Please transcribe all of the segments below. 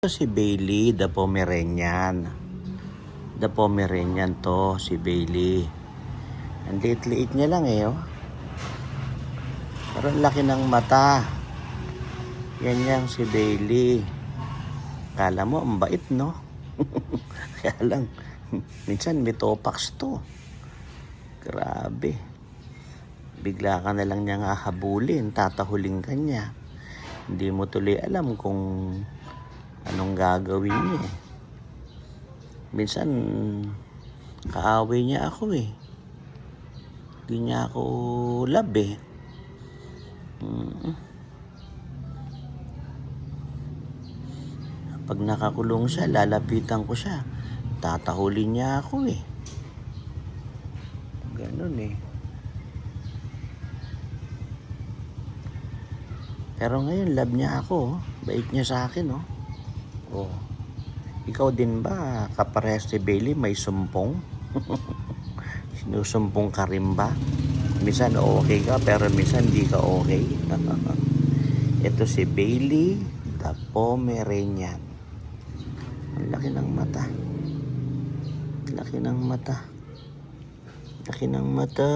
Si Bailey, the Pomeranian. The Pomeranian to, si Bailey. Ang liit-liit niya lang oh. Pero ang laki ng mata. Yan yang si Bailey. Kala mo, ang bait, no? Kaya lang, minsan may topax to. Grabe. Bigla ka na lang niyang hahabulin, tatahuling ka niya. Hindi mo tuloy alam kung anong gagawin niya. Minsan, kaaway niya ako eh. Hindi niya ako love eh. Pag nakakulong siya, lalapitan ko siya. Tatahulin niya ako eh. Ganun eh. Pero ngayon, love niya ako. Bait niya sa akin, oh. Oh. Ikaw din ba, kaparehas si Bailey, may sumpong? Sinusumpong ka rin ba? Minsan okay ka, pero minsan di ka okay. Ito si Bailey, the Pomeranian. Ang laki ng mata. Laki ng mata. Laki ng mata.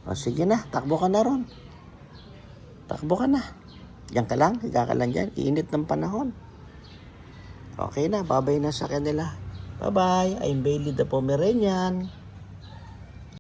O sige na, takbo ka na ron. Takbo ka na. Diyan ka lang, higa ka lang dyan. Iinit ng panahon. Okay na, babay na sa kanila. Bye-bye, I'm Bailey the Pomeranian.